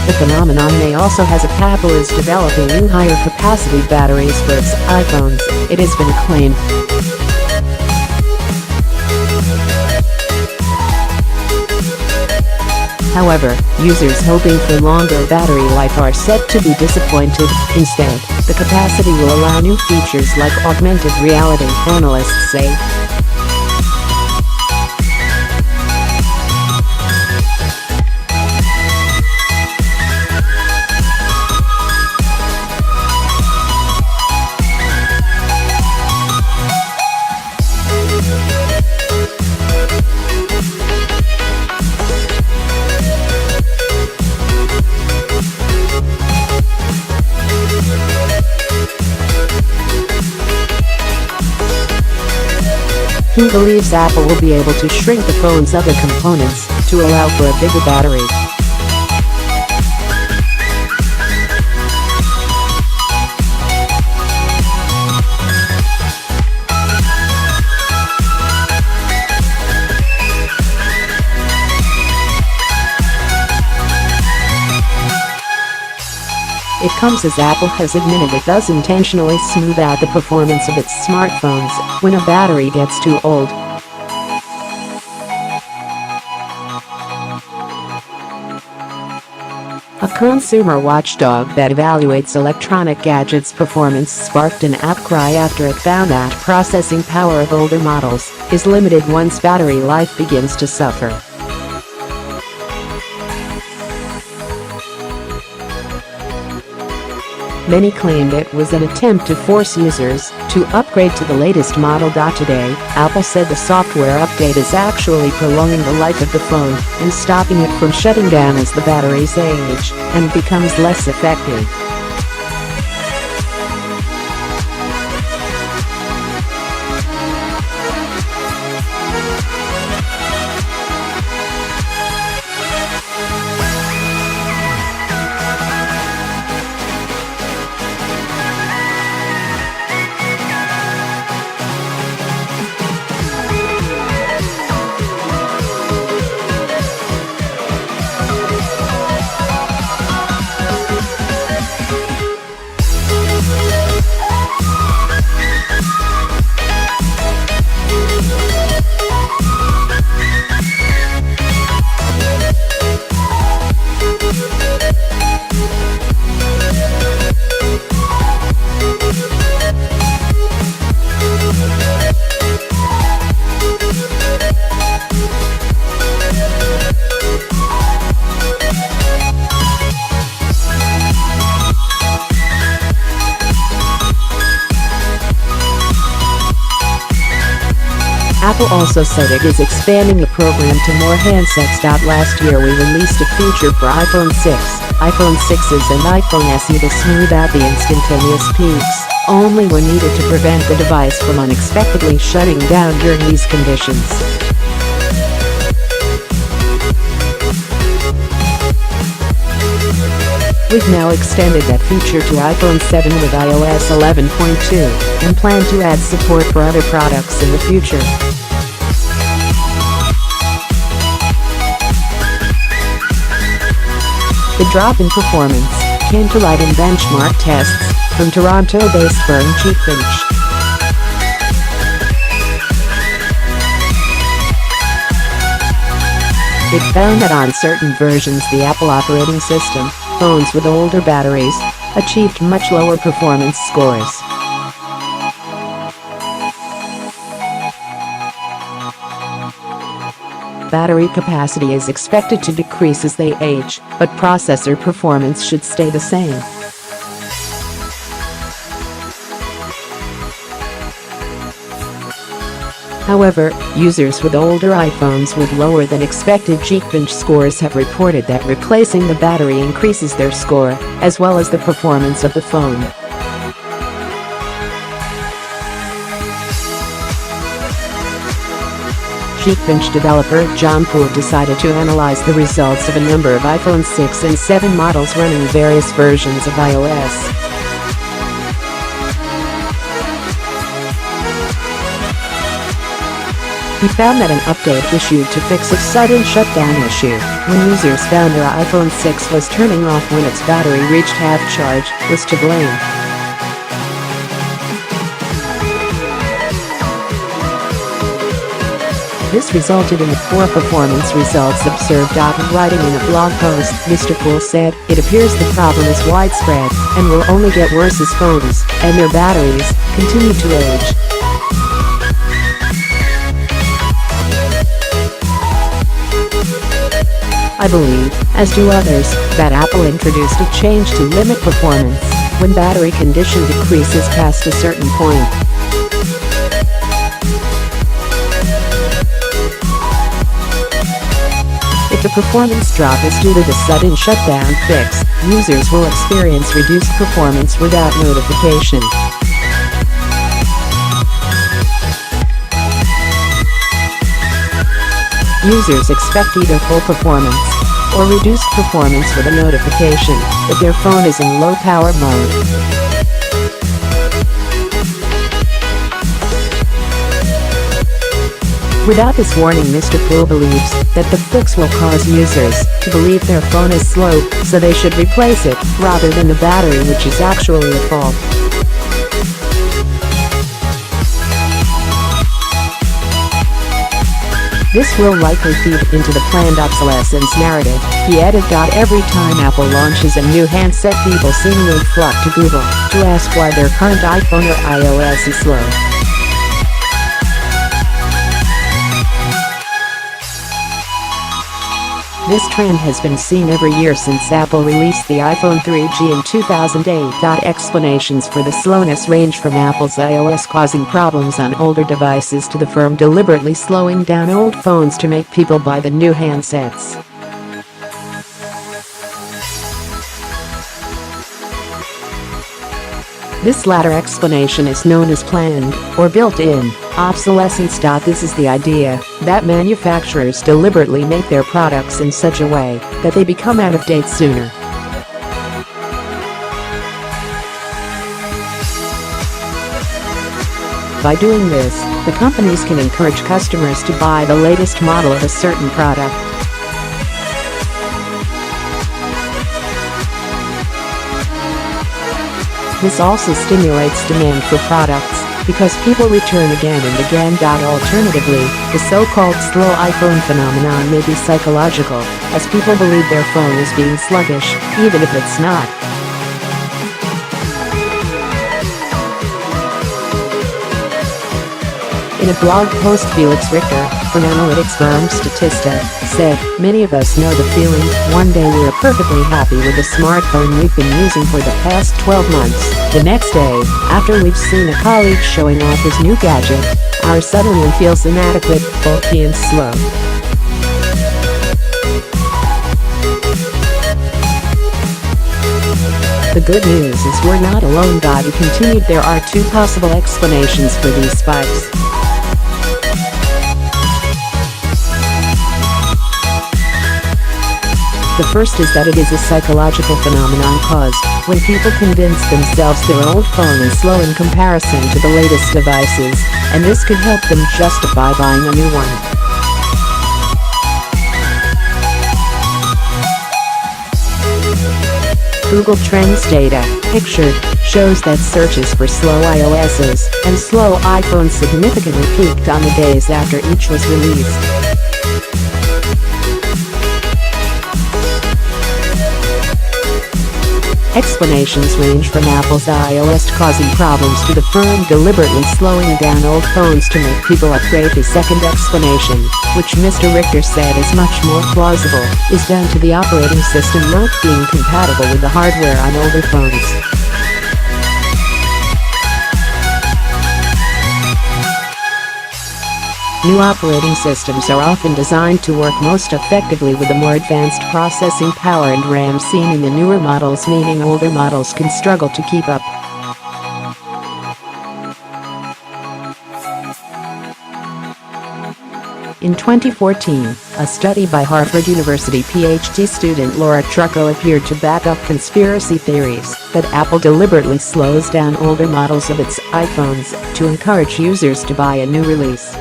The phenomenon may also has Apple is developing new higher capacity batteries for its iPhones, it has been claimed. However, users hoping for longer battery life are set to be disappointed. Instead, the capacity will allow new features like augmented reality, analysts say. He believes Apple will be able to shrink the phone's other components to allow for a bigger battery. It comes as Apple has admitted it does intentionally smooth out the performance of its smartphones when a battery gets too old. A consumer watchdog that evaluates electronic gadgets' performance sparked an outcry after it found that processing power of older models is limited once battery life begins to suffer. Many claimed it was an attempt to force users to upgrade to the latest model.Today. Apple said the software update is actually prolonging the life of the phone and stopping it from shutting down as the batteries age and becomes less effective. Apple also said it is expanding the program to more handsets. Last year we released a feature for iPhone 6, iPhone 6s and iPhone SE to smooth out the instantaneous peaks, only when needed to prevent the device from unexpectedly shutting down during these conditions. We've now extended that feature to iPhone 7 with iOS 11.2 and plan to add support for other products in the future. The drop in performance came to light in benchmark tests from Toronto-based firm Geekbench. It found that on certain versions the Apple operating system, phones with older batteries achieved much lower performance scores. Battery capacity is expected to decrease as they age, but processor performance should stay the same. However, users with older iPhones with lower than expected Geekbench scores have reported that replacing the battery increases their score, as well as the performance of the phone. Geekbench developer John Poole decided to analyze the results of a number of iPhone 6 and 7 models running various versions of iOS. He found that an update issued to fix a sudden shutdown issue, when users found their iPhone 6 was turning off when its battery reached half charge, was to blame. This resulted in the poor performance results observed. Writing in a blog post, Mr. Kuo said, "It appears the problem is widespread and will only get worse as phones and their batteries continue to age." I believe, as do others, that Apple introduced a change to limit performance when battery condition decreases past a certain point. If the performance drop is due to the sudden shutdown fix, users will experience reduced performance without notification. Users expect either full performance or reduced performance with a notification that their phone is in low power mode. Without this warning, Mr. Kuo believes that the fix will cause users to believe their phone is slow, so they should replace it, rather than the battery, which is actually at fault. This will likely feed into the planned obsolescence narrative, he added. Every time Apple launches a new handset, people seemingly flock to Google to ask why their current iPhone or iOS is slow. This trend has been seen every year since Apple released the iPhone 3G in 2008. Explanations for the slowness range from Apple's iOS causing problems on older devices to the firm deliberately slowing down old phones to make people buy the new handsets. This latter explanation is known as planned or built-in obsolescence. This is the idea that manufacturers deliberately make their products in such a way that they become out of date sooner. By doing this, the companies can encourage customers to buy the latest model of a certain product. This also stimulates demand for products, because people return again and again. Alternatively, the so-called slow iPhone phenomenon may be psychological, as people believe their phone is being sluggish, even if it's not. In a blog post, Felix Richter, from analytics firm Statista, said, "Many of us know the feeling. One day we're perfectly happy with the smartphone we've been using for the past 12 months. The next day, after we've seen a colleague showing off his new gadget, ours suddenly feels inadequate, bulky and slow." The good news is we're not alone. He continued, "There are two possible explanations for these spikes. The first is that it is a psychological phenomenon caused when people convince themselves their old phone is slow in comparison to the latest devices, and this could help them justify buying a new one." Google Trends data, pictured, shows that searches for slow iOSs and slow iPhones significantly peaked on the days after each was released. Explanations range from Apple's iOS causing problems to the firm deliberately slowing down old phones to make people upgrade. The second explanation, which Mr. Richter said is much more plausible, is down to the operating system not being compatible with the hardware on older phones. New operating systems are often designed to work most effectively with the more advanced processing power and RAM seen in the newer models, meaning older models can struggle to keep up. In 2014, a study by Harvard University PhD student Laura Trucco appeared to back up conspiracy theories that Apple deliberately slows down older models of its iPhones to encourage users to buy a new release.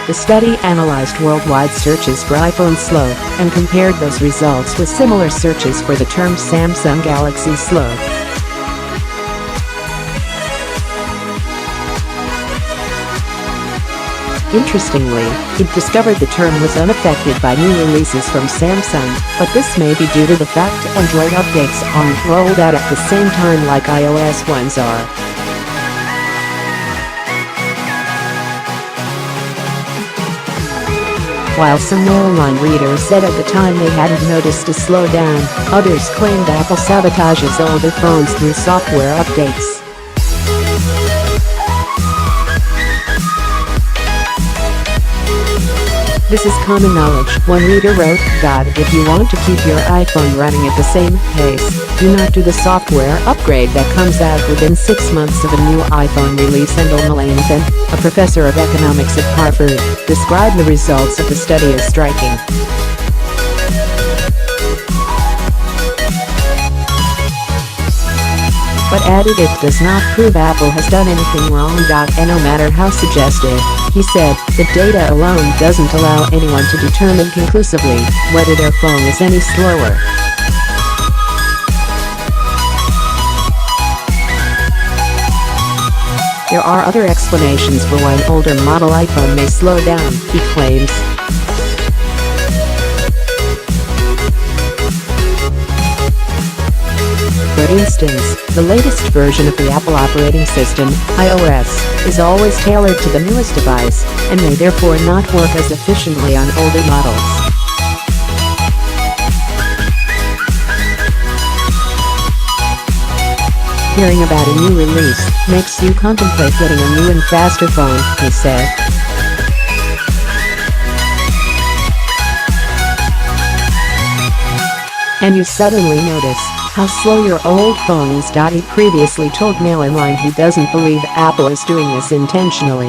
The study analyzed worldwide searches for iPhone slow and compared those results with similar searches for the term Samsung Galaxy slow. Interestingly, it discovered the term was unaffected by new releases from Samsung, but this may be due to the fact Android updates aren't rolled out at the same time like iOS ones are. While some well-known readers said at the time they hadn't noticed a slowdown, others claimed Apple sabotages older phones through software updates. This is common knowledge, one reader wrote. If you want to keep your iPhone running at the same pace, do not do the software upgrade that comes out within 6 months of a new iPhone release. And O'Malley-Nathan, a professor of economics at Harvard, described the results of the study as striking. But added it does not prove Apple has done anything wrong. And no matter how suggestive, he said, the data alone doesn't allow anyone to determine conclusively whether their phone is any slower. There are other explanations for why an older model iPhone may slow down, he claims. For instance, the latest version of the Apple operating system, iOS, is always tailored to the newest device, and may therefore not work as efficiently on older models. Hearing about a new release makes you contemplate getting a new and faster phone, he said. And you suddenly notice how slow your old phone is. He previously told Mail Online he doesn't believe Apple is doing this intentionally.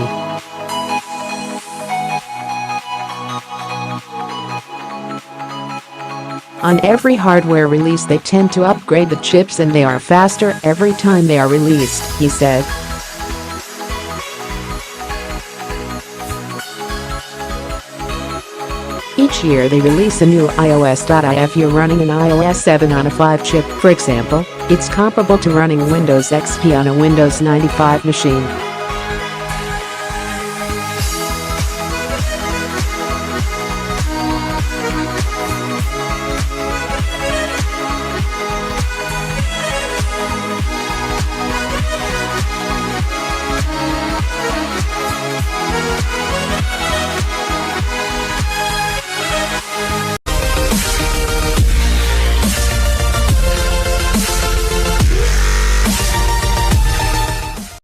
On every hardware release they tend to upgrade the chips and they are faster every time they are released, he said. Each year they release a new iOS.I. If you're running an iOS 7 on a 5 chip, for example, it's comparable to running Windows XP on a Windows 95 machine.